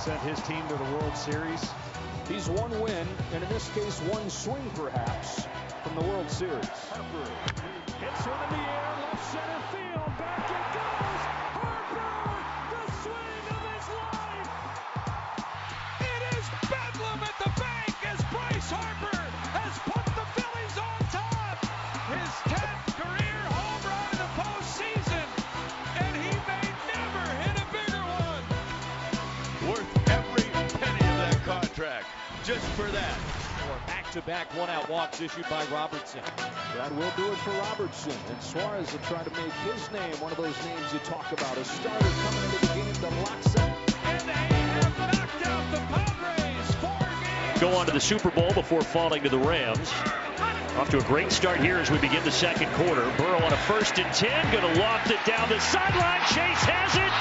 sent his team to the World Series. He's one win, and in this case, one swing perhaps, from the World Series. Harper hits one in the air, left center field, back it goes! Harper, the swing of his life! It is bedlam at the bank as Bryce Harper has put the Phillies on top! His 10th career home run in the postseason, and he may never hit a bigger one! Worth every penny of that contract, just for that. Back-to-back one-out walks issued by Robertson. That will do it for Robertson. And Suarez will try to make his name one of those names you talk about. A starter coming into the game that locks up. And they have knocked out the Padres 4 games. Go on to the Super Bowl before falling to the Rams. Off to a great start here as we begin the second quarter. Burrow on a 1st and 10, going to loft it down the sideline. Chase has it,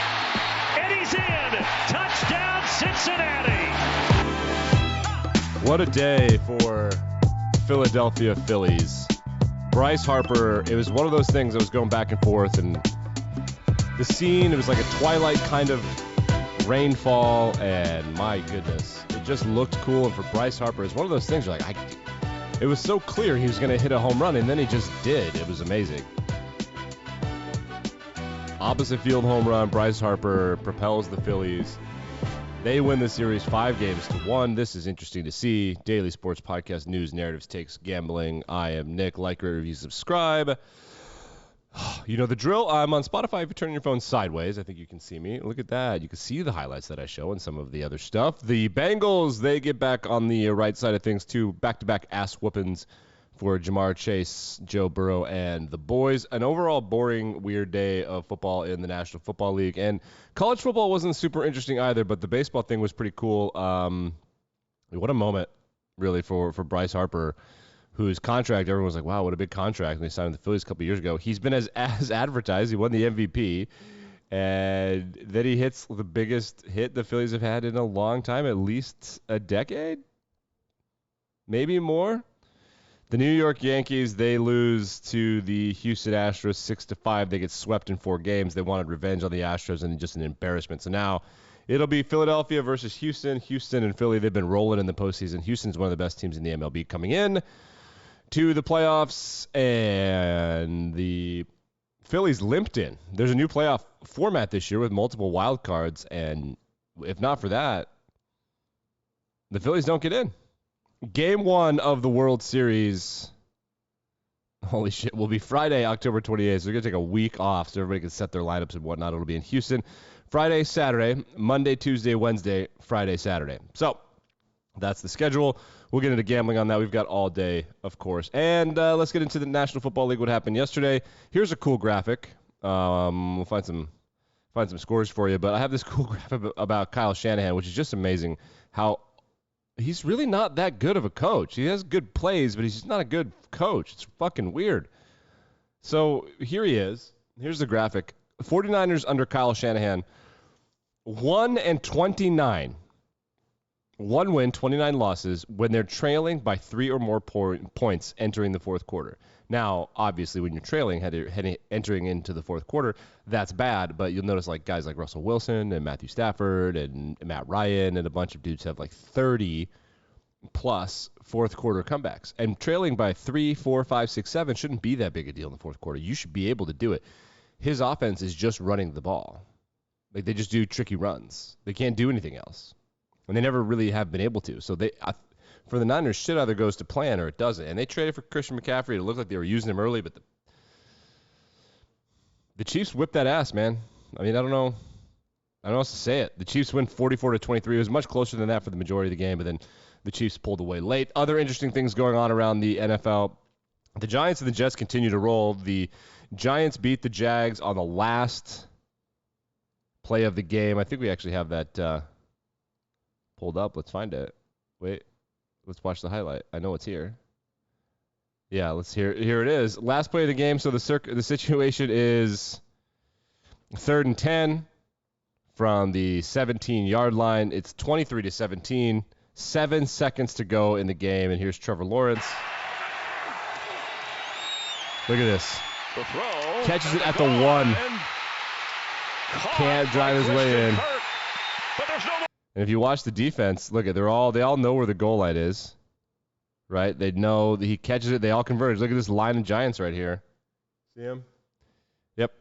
and he's in. Touchdown, Cincinnati. What a day for Philadelphia Phillies. Bryce Harper, it was one of those things that was going back and forth, and the scene, it was like a twilight kind of rainfall, and my goodness, it just looked cool. And for Bryce Harper, it's one of those things you're like, it was so clear he was going to hit a home run, and then he just did. It was amazing. Opposite field home run, Bryce Harper propels the Phillies. They win the series 5-1. This is interesting to see. Daily Sports Podcast, news, narratives, takes, gambling. I am Nick. Like, rate, review, subscribe. You know the drill. I'm on Spotify. If you turn your phone sideways, I think you can see me. Look at that. You can see the highlights that I show and some of the other stuff. The Bengals, they get back on the right side of things, too. Back-to-back ass whoopings for Jamar Chase, Joe Burrow, and the boys. An overall boring, weird day of football in the National Football League. And college football wasn't super interesting either, but the baseball thing was pretty cool. What a moment, really, for Bryce Harper, whose contract, everyone was like, wow, what a big contract. And they signed with the Phillies a couple years ago. He's been as advertised. He won the MVP. And then he hits the biggest hit the Phillies have had in a long time, at least a decade, maybe more. The New York Yankees, they lose to the Houston Astros 6-5. They get swept in 4 games. They wanted revenge on the Astros, and just an embarrassment. So now it'll be Philadelphia versus Houston. Houston and Philly, they've been rolling in the postseason. Houston's one of the best teams in the MLB coming in to the playoffs, and the Phillies limped in. There's a new playoff format this year with multiple wild cards, and if not for that, the Phillies don't get in. Game 1 of the World Series, holy shit, will be Friday, October 28th. So they're going to take a week off so everybody can set their lineups and whatnot. It'll be in Houston Friday, Saturday, Monday, Tuesday, Wednesday, Friday, Saturday. So that's the schedule. We'll get into gambling on that. We've got all day, of course. And let's get into the National Football League, what happened yesterday. Here's a cool graphic. We'll find some scores for you. But I have this cool graphic about Kyle Shanahan, which is just amazing how he's really not that good of a coach. He has good plays, but he's just not a good coach. It's fucking weird. So here he is. Here's the graphic. 49ers under Kyle Shanahan, 1-29. 1 win, 29 losses when they're trailing by 3 or more points entering the fourth quarter. Now, obviously, when you're trailing, entering into the fourth quarter, that's bad. But you'll notice like guys like Russell Wilson and Matthew Stafford and Matt Ryan and a bunch of dudes have like 30-plus fourth quarter comebacks. And trailing by 3, 4, 5, 6, 7 shouldn't be that big a deal in the fourth quarter. You should be able to do it. His offense is just running the ball. Like they just do tricky runs. They can't do anything else. And they never really have been able to. So for the Niners, shit either goes to plan or it doesn't. And they traded for Christian McCaffrey. It looked like they were using him early, but the Chiefs whipped that ass, man. I mean, I don't know how else to say it. The Chiefs win 44-23. It was much closer than that for the majority of the game, but then the Chiefs pulled away late. Other interesting things going on around the NFL. The Giants and the Jets continue to roll. The Giants beat the Jags on the last play of the game. I think we actually have that pulled up. Let's find it. Wait. Let's watch the highlight. I know it's here. Yeah, let's hear. Here it is. Last play of the game. So the situation is 3rd and 10 from the 17-yard line. It's 23-17. 7 seconds to go in the game. And here's Trevor Lawrence. Look at this. The throw. Catches it at the 1. Can't drive his way in. And if you watch the defense, look at they all know where the goal line is, right? They know that he catches it. They all converge. Look at this line of Giants right here. See him? Yep.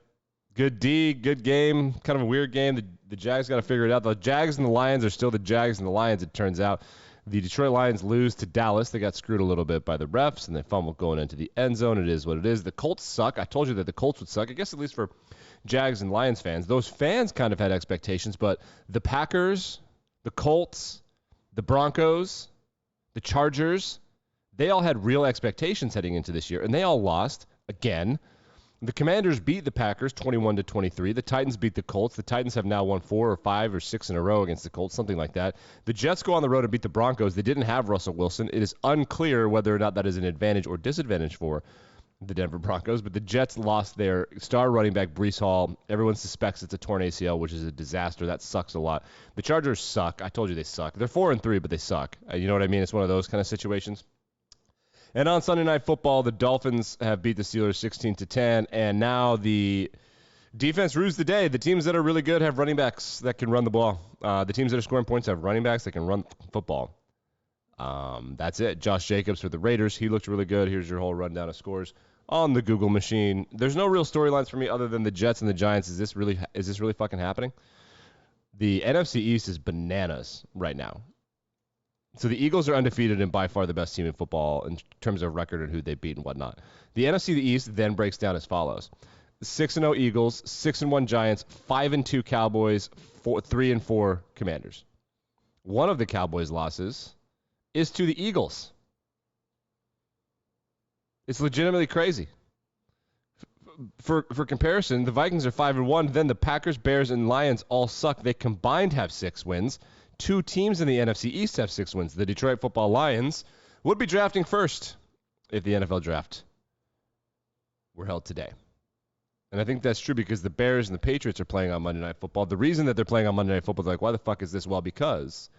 Good D, good game. Kind of a weird game. The Jags got to figure it out. The Jags and the Lions are still the Jags and the Lions, it turns out. The Detroit Lions lose to Dallas. They got screwed a little bit by the refs, and they fumbled going into the end zone. It is what it is. The Colts suck. I told you that the Colts would suck. I guess at least for Jags and Lions fans. Those fans kind of had expectations, but the Packers, the Colts, the Broncos, the Chargers, they all had real expectations heading into this year, and they all lost again. The Commanders beat the Packers 21-23. The Titans beat the Colts. The Titans have now won 4 or 5 or 6 in a row against the Colts, something like that. The Jets go on the road and beat the Broncos. They didn't have Russell Wilson. It is unclear whether or not that is an advantage or disadvantage for the Denver Broncos, but the Jets lost their star running back, Bryce Hall. Everyone suspects it's a torn ACL, which is a disaster. That sucks a lot. The Chargers suck. I told you they suck. They're 4-3, but they suck. You know what I mean? It's one of those kind of situations. And on Sunday Night Football, the Dolphins have beat the Steelers 16-10, and now the defense rules the day. The teams that are really good have running backs that can run the ball. The teams that are scoring points have running backs that can run football. That's it. Josh Jacobs for the Raiders. He looked really good. Here's your whole rundown of scores on the Google machine. There's no real storylines for me other than the Jets and the Giants. Is this really fucking happening? The NFC East is bananas right now. So the Eagles are undefeated and by far the best team in football in terms of record and who they beat and whatnot. The NFC East then breaks down as follows: 6-0 Eagles, 6-1 Giants, 5-2 Cowboys, 3-4 Commanders. One of the Cowboys' losses is to the Eagles. It's legitimately crazy. For comparison, the Vikings are 5-1. Then the Packers, Bears, and Lions all suck. They combined have 6 wins. 2 teams in the NFC East have 6 wins. The Detroit Football Lions would be drafting first if the NFL draft were held today. And I think that's true because the Bears and the Patriots are playing on Monday Night Football. The reason that they're playing on Monday Night Football is like, why the fuck is this? Well, because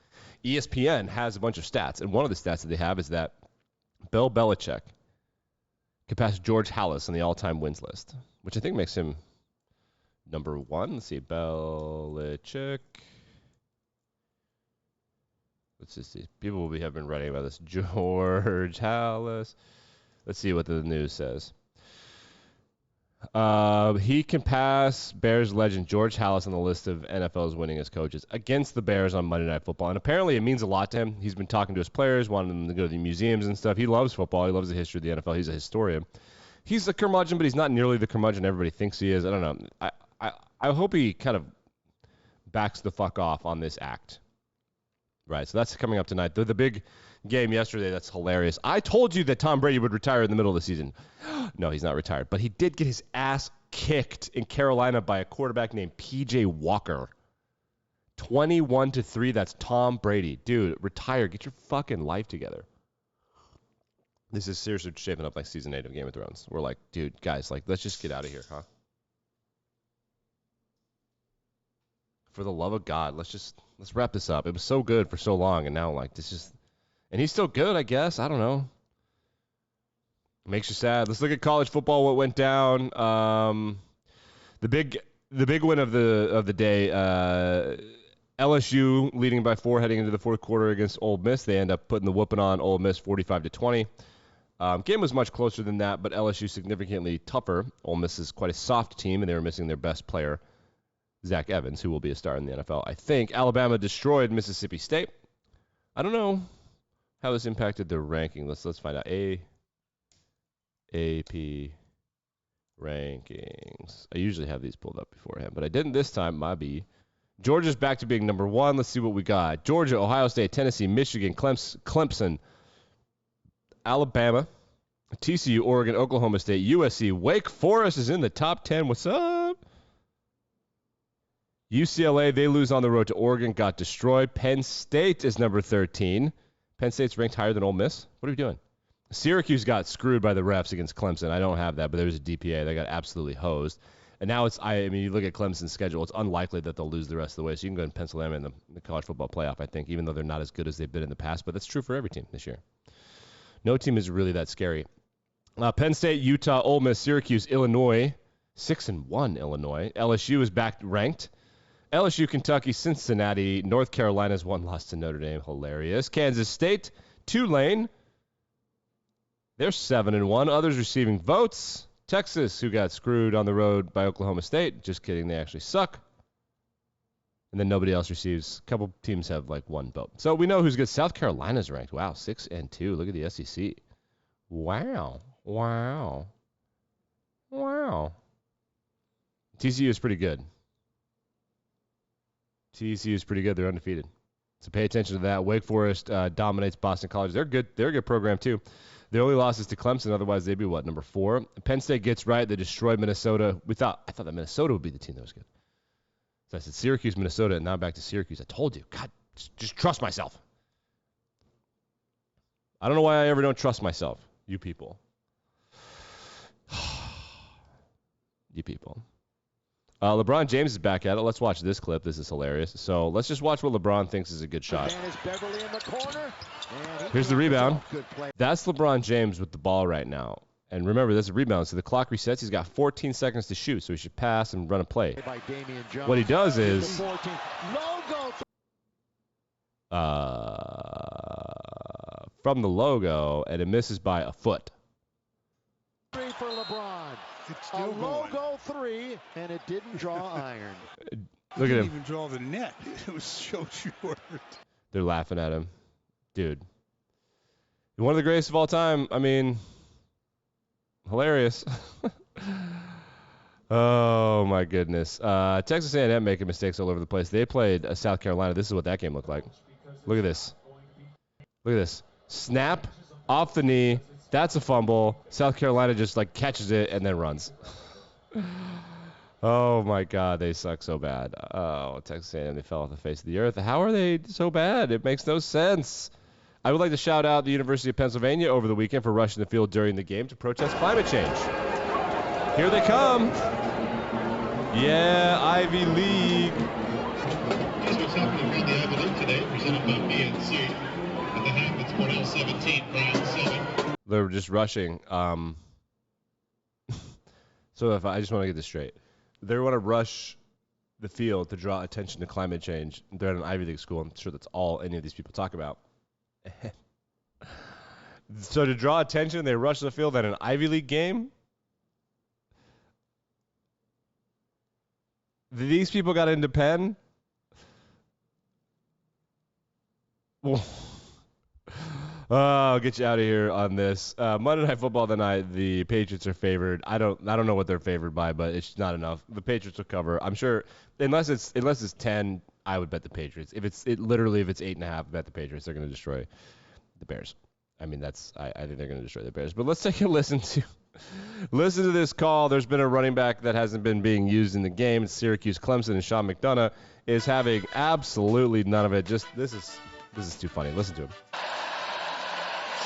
ESPN has a bunch of stats. And one of the stats that they have is that Bill Belichick can pass George Hallas on the all-time wins list, which I think makes him number 1. Let's see, Belichick. Let's just see. People have been writing about this. George Hallas. Let's see what the news says. He can pass Bears legend George Hallas on the list of NFL's winningest coaches against the Bears on Monday Night Football. And apparently it means a lot to him. He's been talking to his players, wanting them to go to the museums and stuff. He loves football. He loves the history of the NFL. He's a historian. He's a curmudgeon, but he's not nearly the curmudgeon everybody thinks he is. I don't know. I hope he kind of backs the fuck off on this act. Right, so that's coming up tonight. The big game yesterday, that's hilarious. I told you that Tom Brady would retire in the middle of the season. No, he's not retired. But he did get his ass kicked in Carolina by a quarterback named P.J. Walker. 21-3, that's Tom Brady. Dude, retire. Get your fucking life together. This is seriously shaping up like Season 8 of Game of Thrones. We're like, dude, guys, like, let's just get out of here, huh? For the love of God, let's wrap this up. It was so good for so long, and now like this is, and he's still good, I guess. I don't know. Makes you sad. Let's look at college football. What went down? The big win of the day. LSU leading by 4 heading into the fourth quarter against Ole Miss. They end up putting the whooping on Ole Miss 45-20. Game was much closer than that, but LSU significantly tougher. Ole Miss is quite a soft team, and they were missing their best player, Zach Evans, who will be a star in the NFL, I think. Alabama destroyed Mississippi State. I don't know how this impacted their ranking. Let's find out. AP rankings. I usually have these pulled up beforehand, but I didn't this time. My B. Georgia's back to being number 1. Let's see what we got. Georgia, Ohio State, Tennessee, Michigan, Clemson, Alabama, TCU, Oregon, Oklahoma State, USC, Wake Forest is in the top 10. What's up? UCLA, they lose on the road to Oregon, got destroyed. Penn State is number 13. Penn State's ranked higher than Ole Miss. What are we doing? Syracuse got screwed by the refs against Clemson. I don't have that, but there's a DPA. They got absolutely hosed. And now you look at Clemson's schedule, it's unlikely that they'll lose the rest of the way. So you can go and pencil them in the college football playoff, I think, even though they're not as good as they've been in the past. But that's true for every team this year. No team is really that scary. Penn State, Utah, Ole Miss, Syracuse, Illinois, 6-1 Illinois. LSU is back ranked. LSU, Kentucky, Cincinnati, North Carolina's 1 loss to Notre Dame. Hilarious. Kansas State, Tulane. They're 7-1. Others receiving votes. Texas, who got screwed on the road by Oklahoma State. Just kidding. They actually suck. And then nobody else receives. A couple teams have like 1 vote. So we know who's good. South Carolina's ranked. Wow, 6-2. Look at the SEC. Wow. TCU is pretty good. They're undefeated. So pay attention to that. Wake Forest dominates Boston College. They're good. They're a good program too. The only loss is to Clemson. Otherwise, they'd be what, number 4? Penn State gets right. They destroyed Minnesota. I thought that Minnesota would be the team that was good. So I said Syracuse, Minnesota, and now back to Syracuse. I told you. God, just trust myself. I don't know why I ever don't trust myself. You people. You people. LeBron James is back at it. Let's watch this clip. This is hilarious. So let's just watch what LeBron thinks is a good shot. Here's the rebound. That's LeBron James with the ball right now. And remember, that's a rebound, so the clock resets. He's got 14 seconds to shoot, so he should pass and run a play. What he does is from the logo, and it misses by a foot. 3 for LeBron. A logo 3, and it didn't draw iron. Look at him. Didn't even draw the net. It was so short. They're laughing at him. Dude. One of the greatest of all time. I mean, hilarious. Oh, my goodness. Texas A&M making mistakes all over the place. They played South Carolina. This is what that game looked like. Look at this. Look at this. Snap, off the knee. That's a fumble. South Carolina just like catches it and then runs. Oh my God, they suck so bad. Oh, Texas A&M, they fell off the face of the earth. How are they so bad? It makes no sense. I would like to shout out the University of Pennsylvania over the weekend for rushing the field during the game to protest climate change. Here they come. Yeah, Ivy League. Here's what's happening around the Ivy League today, presented by PNC. At the half, it's Cornell 17, Brown 7. They're just rushing. So if I just want to get this straight. They want to rush the field to draw attention to climate change. They're at an Ivy League school. I'm sure that's all any of these people talk about. So to draw attention, they rush the field at an Ivy League game? These people got into Penn? I'll get you out of here on this. Monday Night Football tonight, the Patriots are favored. I don't know what they're favored by, but it's not enough. The Patriots will cover. I'm sure unless it's 10, I would bet the Patriots. If it's 8.5, bet the Patriots. They're going to destroy the Bears. I mean, I think they're going to destroy the Bears. But let's take a listen to this call. There's been a running back that hasn't been being used in the game. It's Syracuse Clemson, and Sean McDonough is having absolutely none of it. Just this is too funny. Listen to him.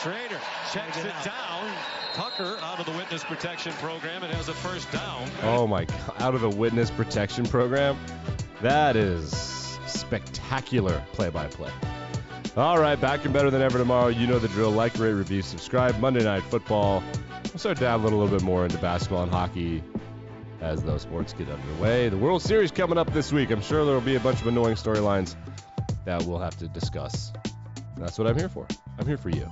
Schrader checks it down. Tucker out of the witness protection program and has a first down. Oh my God, out of the witness protection program? That is spectacular play-by-play. All right, back and better than ever tomorrow. You know the drill. Like, rate, review, subscribe. Monday Night Football. We'll start dabbling a little bit more into basketball and hockey as those sports get underway. The World Series coming up this week. I'm sure there will be a bunch of annoying storylines that we'll have to discuss. That's what I'm here for. I'm here for you.